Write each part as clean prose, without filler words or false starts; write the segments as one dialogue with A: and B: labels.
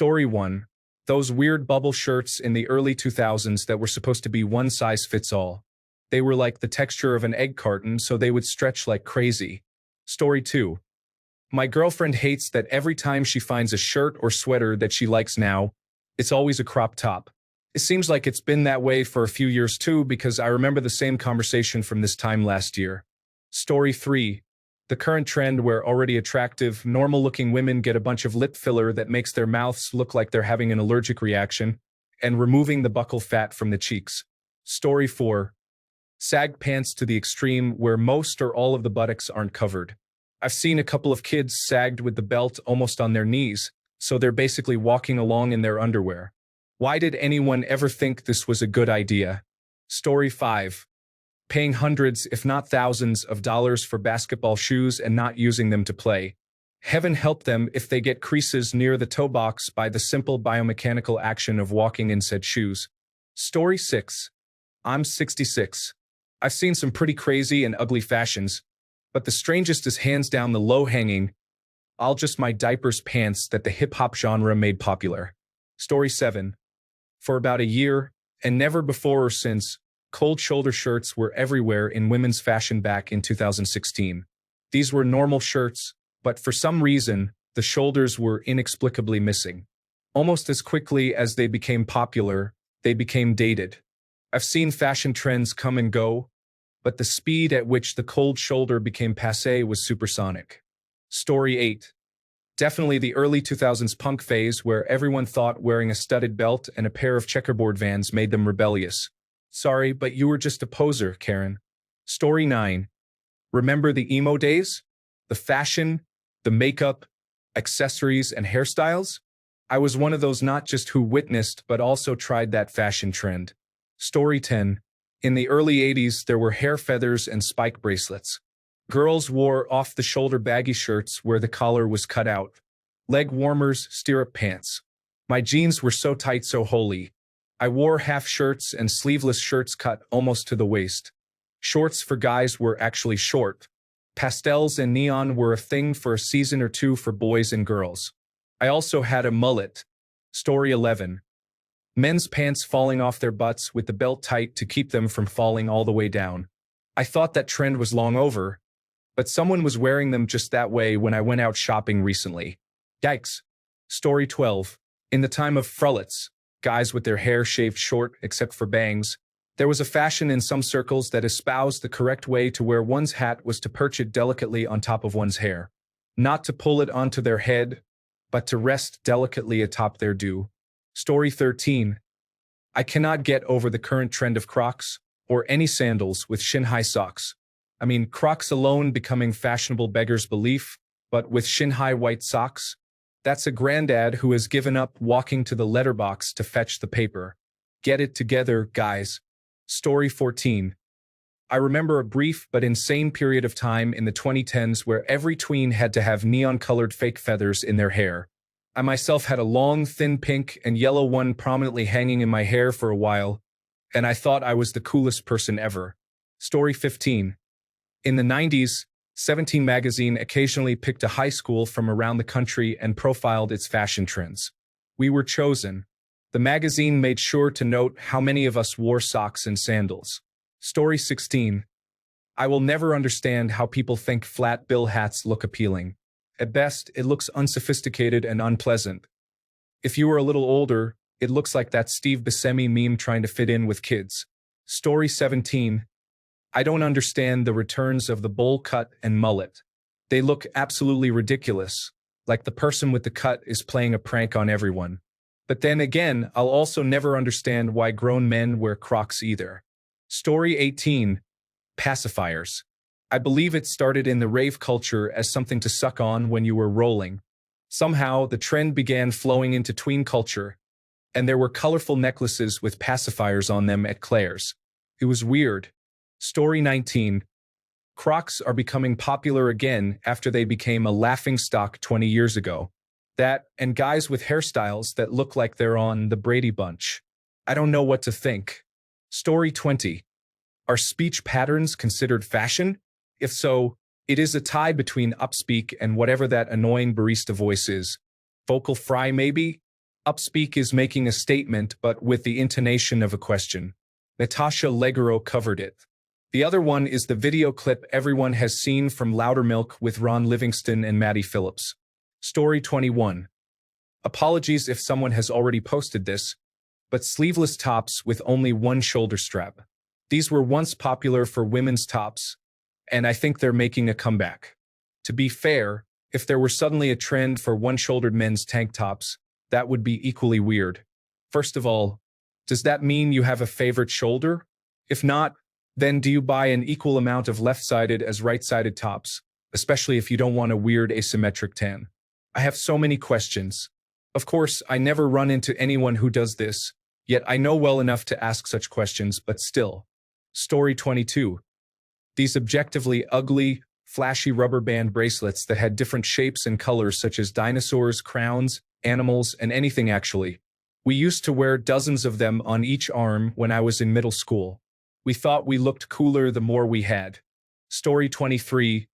A: Story 1. Those weird bubble shirts in the early 2000s that were supposed to be one size fits all. They were like the texture of an egg carton, so they would stretch like crazy. Story 2. My girlfriend hates that every time she finds a shirt or sweater that she likes now, it's always a crop top. It seems like it's been that way for a few years too, because I remember the same conversation from this time last year. Story 3. The current trend where already attractive, normal-looking women get a bunch of lip filler that makes their mouths look like they're having an allergic reaction, and removing the buccal fat from the cheeks. Story 4. Sag pants to the extreme where most or all of the buttocks aren't covered. I've seen a couple of kids sagged with the belt almost on their knees, so they're basically walking along in their underwear. Why did anyone ever think this was a good idea? Story 5. Paying hundreds, if not thousands, of dollars for basketball shoes and not using them to play. Heaven help them if they get creases near the toe box by the simple biomechanical action of walking in said shoes. Story 6. I'm 66. I've seen some pretty crazy and ugly fashions, but the strangest is hands down the low-hanging, I'll just my diapers pants that the hip-hop genre made popular. Story 7. For about a year, and never before or since, cold shoulder shirts were everywhere in women's fashion back in 2016. These were normal shirts, but for some reason, the shoulders were inexplicably missing. Almost as quickly as they became popular, they became dated. I've seen fashion trends come and go, but the speed at which the cold shoulder became passé was supersonic. Story 8. Definitely the early 2000s punk phase where everyone thought wearing a studded belt and a pair of checkerboard Vans made them rebellious. Sorry, but you were just a poser, Karen. Story 9. Remember the emo days? The fashion, the makeup, accessories, and hairstyles? I was one of those not just who witnessed but also tried that fashion trend. Story 10. In the early 80s, there were hair feathers and spike bracelets. Girls wore off-the-shoulder baggy shirts where the collar was cut out. Leg warmers, stirrup pants. My jeans were so tight, so holy. I wore half shirts and sleeveless shirts cut almost to the waist. Shorts for guys were actually short. Pastels and neon were a thing for a season or two for boys and girls. I also had a mullet. Story 11. Men's pants falling off their butts with the belt tight to keep them from falling all the way down. I thought that trend was long over, but someone was wearing them just that way when I went out shopping recently. Yikes. Story 12. In the time of frullets, guys with their hair shaved short except for bangs, there was a fashion in some circles that espoused the correct way to wear one's hat was to perch it delicately on top of one's hair. Not to pull it onto their head, but to rest delicately atop their due. Story 13. I cannot get over the current trend of Crocs, or any sandals with shin-high socks. I mean, Crocs alone becoming fashionable beggars belief, but with shin-high white socks? That's a granddad who has given up walking to the letterbox to fetch the paper. Get it together, guys. Story 14. I remember a brief but insane period of time in the 2010s where every tween had to have neon-colored fake feathers in their hair. I myself had a long, thin pink and yellow one prominently hanging in my hair for a while, and I thought I was the coolest person ever. Story 15. In the 90s, 17 magazine occasionally picked a high school from around the country and profiled its fashion trends. We were chosen. The magazine made sure to note how many of us wore socks and sandals. Story 16. I will never understand how people think flat bill hats look appealing. At best, it looks unsophisticated and unpleasant. If you are a little older, it looks like that Steve Buscemi meme trying to fit in with kids. Story 17. I don't understand the returns of the bowl cut and mullet. They look absolutely ridiculous, like the person with the cut is playing a prank on everyone. But then again, I'll also never understand why grown men wear Crocs either. Story 18. Pacifiers. I believe it started in the rave culture as something to suck on when you were rolling. Somehow, the trend began flowing into tween culture, and there were colorful necklaces with pacifiers on them at Claire's. It was weird. Story 19. Crocs are becoming popular again after they became a laughingstock 20 years ago. That, and guys with hairstyles that look like they're on the Brady Bunch. I don't know what to think. Story 20. Are speech patterns considered fashion? If so, it is a tie between upspeak and whatever that annoying barista voice is. Vocal fry, maybe? Upspeak is making a statement but with the intonation of a question. Natasha Leggero covered it. The other one is the video clip everyone has seen from Loudermilk with Ron Livingston and Maddie Phillips. Story 21. Apologies if someone has already posted this, but sleeveless tops with only one shoulder strap. These were once popular for women's tops, and I think they're making a comeback. To be fair, if there were suddenly a trend for one-shouldered men's tank tops, that would be equally weird. First of all, does that mean you have a favorite shoulder? If not, then do you buy an equal amount of left-sided as right-sided tops, especially if you don't want a weird asymmetric tan? I have so many questions. Of course, I never run into anyone who does this, yet I know well enough to ask such questions, but still. Story 22. These objectively ugly, flashy rubber band bracelets that had different shapes and colors such as dinosaurs, crowns, animals, and anything actually. We used to wear dozens of them on each arm when I was in middle school. We thought we looked cooler the more we had. Story 23.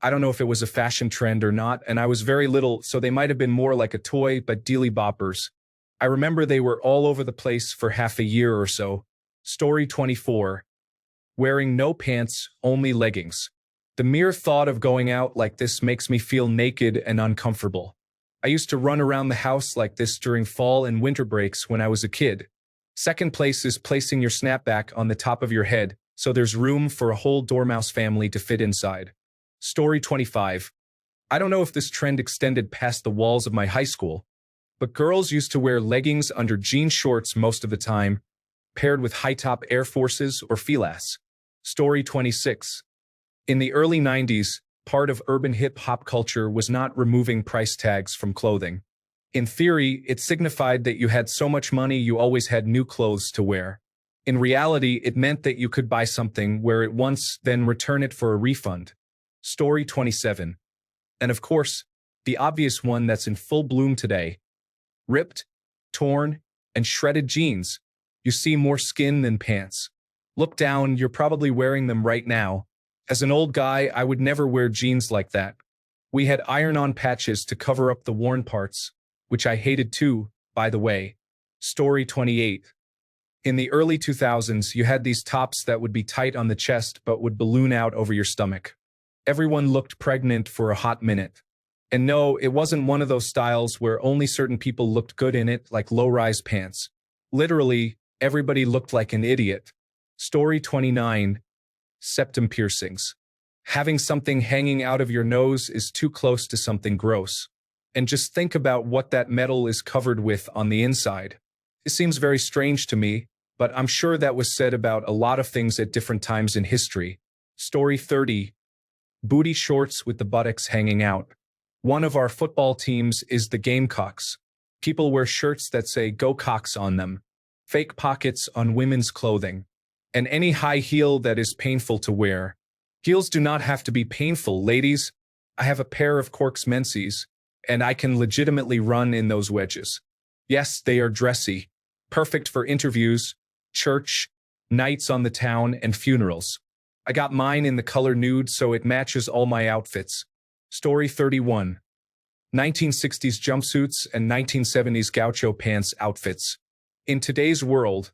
A: I don't know if it was a fashion trend or not, and I was very little, so they might have been more like a toy, but dealy boppers. I remember they were all over the place for half a year or so. Story 24. Wearing no pants, only leggings. The mere thought of going out like this makes me feel naked and uncomfortable. I used to run around the house like this during fall and winter breaks when I was a kid. Second place is placing your snapback on the top of your head, so there's room for a whole dormouse family to fit inside. Story 25. I don't know if this trend extended past the walls of my high school, but girls used to wear leggings under jean shorts most of the time, paired with high-top Air Forces or filas. Story 26. In the early 90s, part of urban hip-hop culture was not removing price tags from clothing. In theory, it signified that you had so much money you always had new clothes to wear. In reality, it meant that you could buy something, wear it once, then return it for a refund. Story 27. And of course, the obvious one that's in full bloom today. Ripped, torn, and shredded jeans. You see more skin than pants. Look down, you're probably wearing them right now. As an old guy, I would never wear jeans like that. We had iron-on patches to cover up the worn parts, which I hated too, by the way. Story 28. In the early 2000s, you had these tops that would be tight on the chest but would balloon out over your stomach. Everyone looked pregnant for a hot minute. And no, it wasn't one of those styles where only certain people looked good in it, like low-rise pants. Literally, everybody looked like an idiot. Story 29. Septum piercings. Having something hanging out of your nose is too close to something gross. And just think about what that metal is covered with on the inside. It seems very strange to me, but I'm sure that was said about a lot of things at different times in history. Story 30. Booty shorts with the buttocks hanging out. One of our football teams is the Gamecocks. People wear shirts that say "Go Cocks" on them. Fake pockets on women's clothing. And any high heel that is painful to wear. Heels do not have to be painful, ladies. I have a pair of Corks Menzies, and I can legitimately run in those wedges. Yes, they are dressy. Perfect for interviews, church, nights on the town, and funerals. I got mine in the color nude so it matches all my outfits. Story 31. 1960s jumpsuits and 1970s gaucho pants outfits. In today's world,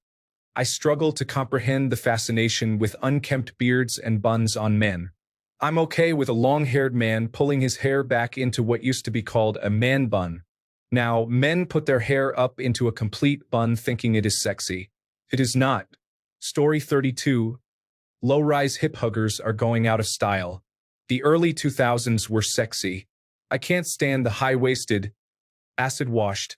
A: I struggle to comprehend the fascination with unkempt beards and buns on men. I'm okay with a long-haired man pulling his hair back into what used to be called a man bun. Now, men put their hair up into a complete bun thinking it is sexy. It is not. Story 32. Low-rise hip huggers are going out of style. The early 2000s were sexy. I can't stand the high-waisted, acid-washed,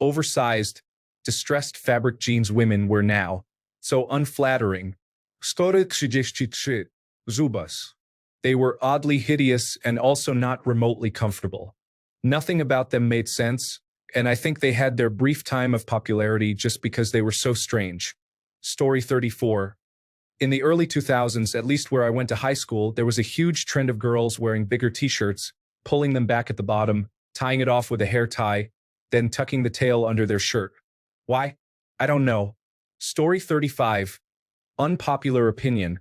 A: oversized, distressed fabric jeans women wear now. So unflattering. Story 33. Zubas. They were oddly hideous and also not remotely comfortable. Nothing about them made sense, and I think they had their brief time of popularity just because they were so strange. Story 34. In the early 2000s, at least where I went to high school, there was a huge trend of girls wearing bigger t-shirts, pulling them back at the bottom, tying it off with a hair tie, then tucking the tail under their shirt. Why? I don't know. Story 35. Unpopular opinion.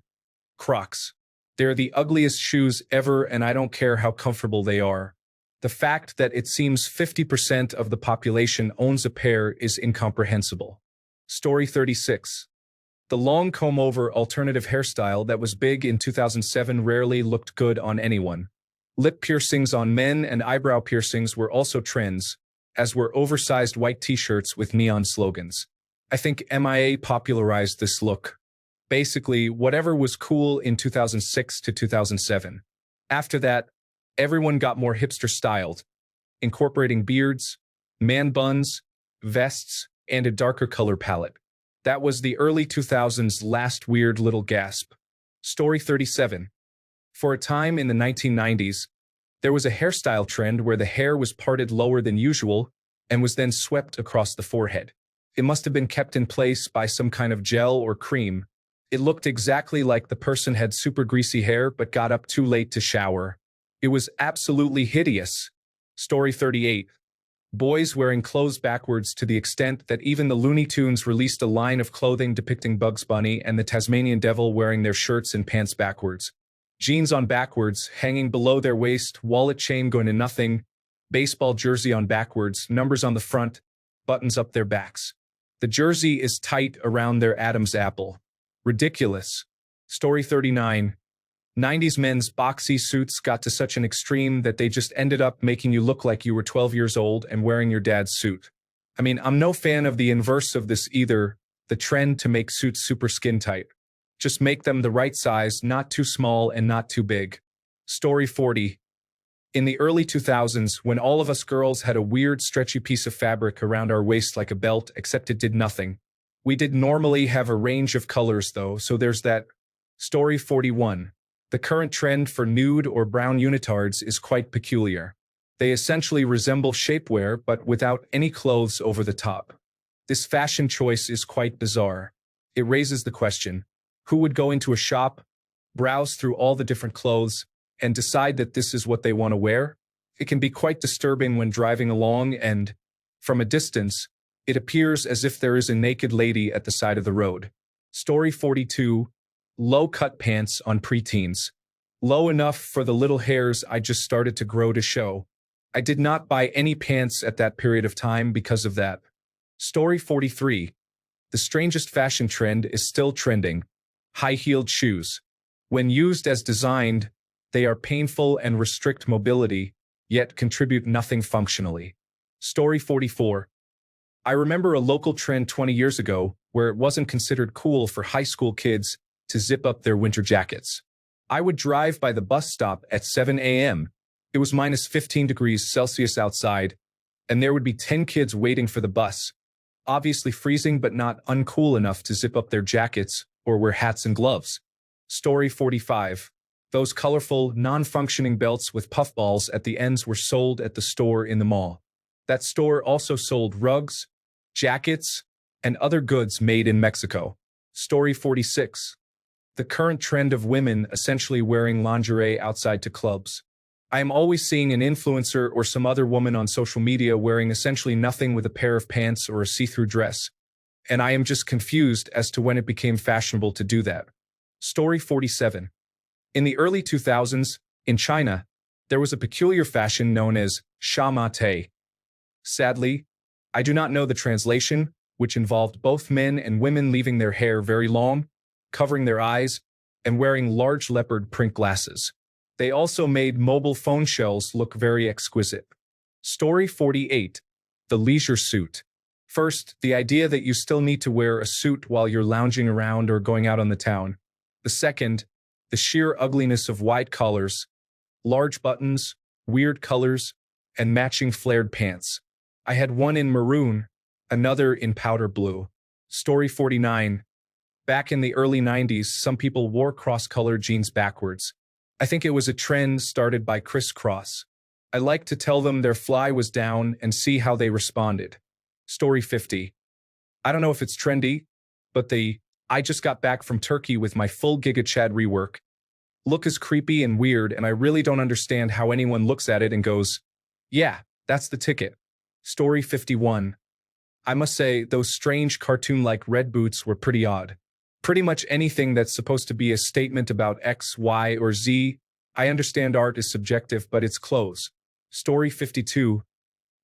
A: Crocs. They're the ugliest shoes ever and I don't care how comfortable they are. The fact that it seems 50% of the population owns a pair is incomprehensible. Story 36. The long comb-over alternative hairstyle that was big in 2007 rarely looked good on anyone. Lip piercings on men and eyebrow piercings were also trends, as were oversized white t-shirts with neon slogans. I think MIA popularized this look. Basically, whatever was cool in 2006 to 2007. After that, everyone got more hipster-styled, incorporating beards, man buns, vests, and a darker color palette. That was the early 2000s' last weird little gasp. Story 37. For a time in the 1990s, there was a hairstyle trend where the hair was parted lower than usual and was then swept across the forehead. It must have been kept in place by some kind of gel or cream. It looked exactly like the person had super greasy hair but got up too late to shower. It was absolutely hideous. Story 38. Boys wearing clothes backwards to the extent that even the Looney Tunes released a line of clothing depicting Bugs Bunny and the Tasmanian Devil wearing their shirts and pants backwards. Jeans on backwards, hanging below their waist, wallet chain going to nothing, baseball jersey on backwards, numbers on the front, buttons up their backs. The jersey is tight around their Adam's apple. Ridiculous. Story 39. 90s men's boxy suits got to such an extreme that they just ended up making you look like you were 12 years old and wearing your dad's suit. I mean, I'm no fan of the inverse of this either, the trend to make suits super skin tight. Just make them the right size, not too small and not too big. Story 40. In the early 2000s, when all of us girls had a weird stretchy piece of fabric around our waist like a belt, except it did nothing. We did normally have a range of colors though, so there's that. Story 41. The current trend for nude or brown unitards is quite peculiar. They essentially resemble shapewear but without any clothes over the top. This fashion choice is quite bizarre. It raises the question, who would go into a shop, browse through all the different clothes, and decide that this is what they want to wear? It can be quite disturbing when driving along and, from a distance, it appears as if there is a naked lady at the side of the road. Story 42. Low-cut pants on preteens. Low enough for the little hairs I just started to grow to show. I did not buy any pants at that period of time because of that. Story 43. The strangest fashion trend is still trending. High-heeled shoes. When used as designed, they are painful and restrict mobility, yet contribute nothing functionally. Story 44. I remember a local trend 20 years ago where it wasn't considered cool for high school kids to zip up their winter jackets. I would drive by the bus stop at 7 a.m. It was minus 15 degrees Celsius outside, and there would be 10 kids waiting for the bus, obviously freezing but not uncool enough to zip up their jackets or wear hats and gloves. Story 45. Those colorful, non-functioning belts with puffballs at the ends were sold at the store in the mall. That store also sold rugs, jackets, and other goods made in Mexico. Story 46. The current trend of women essentially wearing lingerie outside to clubs. I am always seeing an influencer or some other woman on social media wearing essentially nothing with a pair of pants or a see-through dress, and I am just confused as to when it became fashionable to do that. Story 47. In the early 2000s, in China, there was a peculiar fashion known as sha mate. Sadly, I do not know the translation, which involved both men and women leaving their hair very long, covering their eyes, and wearing large leopard print glasses. They also made mobile phone shells look very exquisite. Story 48. The leisure suit. First, the idea that you still need to wear a suit while you're lounging around or going out on the town. The second, the sheer ugliness of wide collars, large buttons, weird colors, and matching flared pants. I had one in maroon, another in powder blue. Story 49. Back in the early 90s, some people wore cross-colored jeans backwards. I think it was a trend started by Criss Cross. I like to tell them their fly was down and see how they responded. Story 50. I don't know if it's trendy, but I just got back from Turkey with my full Giga Chad rework. Look is creepy and weird, and I really don't understand how anyone looks at it and goes, yeah, that's the ticket. Story 51. I must say, those strange cartoon-like red boots were pretty odd. Pretty much anything that's supposed to be a statement about X, Y, or Z. I understand art is subjective, but it's clothes. Story 52.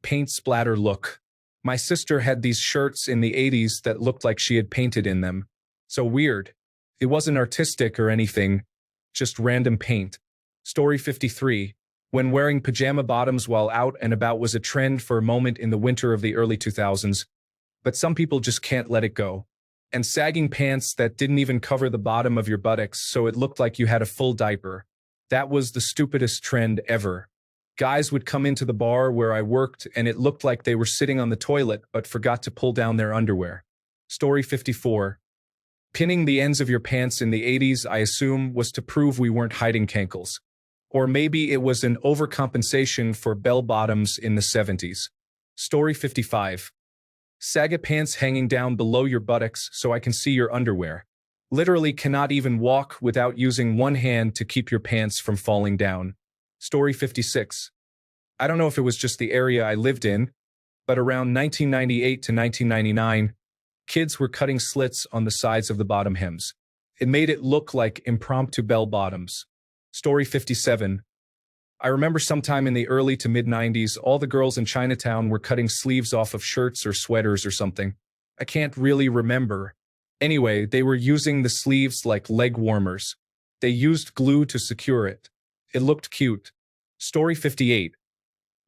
A: Paint splatter look. My sister had these shirts in the 80s that looked like she had painted in them. So weird. It wasn't artistic or anything, just random paint. Story 53. When wearing pajama bottoms while out and about was a trend for a moment in the winter of the early 2000s, but some people just can't let it go. And sagging pants that didn't even cover the bottom of your buttocks so it looked like you had a full diaper. That was the stupidest trend ever. Guys would come into the bar where I worked and it looked like they were sitting on the toilet but forgot to pull down their underwear. Story 54. Pinning the ends of your pants in the 80s, I assume, was to prove we weren't hiding cankles. Or maybe it was an overcompensation for bell bottoms in the 70s. Story 55. Saga pants hanging down below your buttocks so I can see your underwear. Literally cannot even walk without using one hand to keep your pants from falling down. Story 56. I don't know if it was just the area I lived in, but around 1998 to 1999, kids were cutting slits on the sides of the bottom hems. It made it look like impromptu bell bottoms. Story 57. I remember sometime in the early to mid-90s, all the girls in Chinatown were cutting sleeves off of shirts or sweaters or something. I can't really remember. Anyway, they were using the sleeves like leg warmers. They used glue to secure it. It looked cute. Story 58.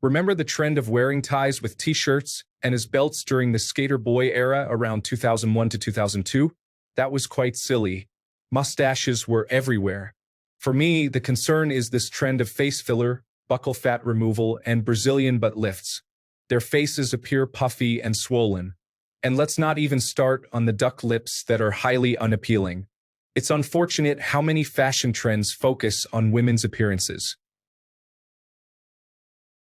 A: Remember the trend of wearing ties with t-shirts and as belts during the skater boy era around 2001 to 2002? That was quite silly. Mustaches were everywhere. For me, the concern is this trend of face filler, buccal fat removal, and Brazilian butt lifts. Their faces appear puffy and swollen. And let's not even start on the duck lips that are highly unappealing. It's unfortunate how many fashion trends focus on women's appearances.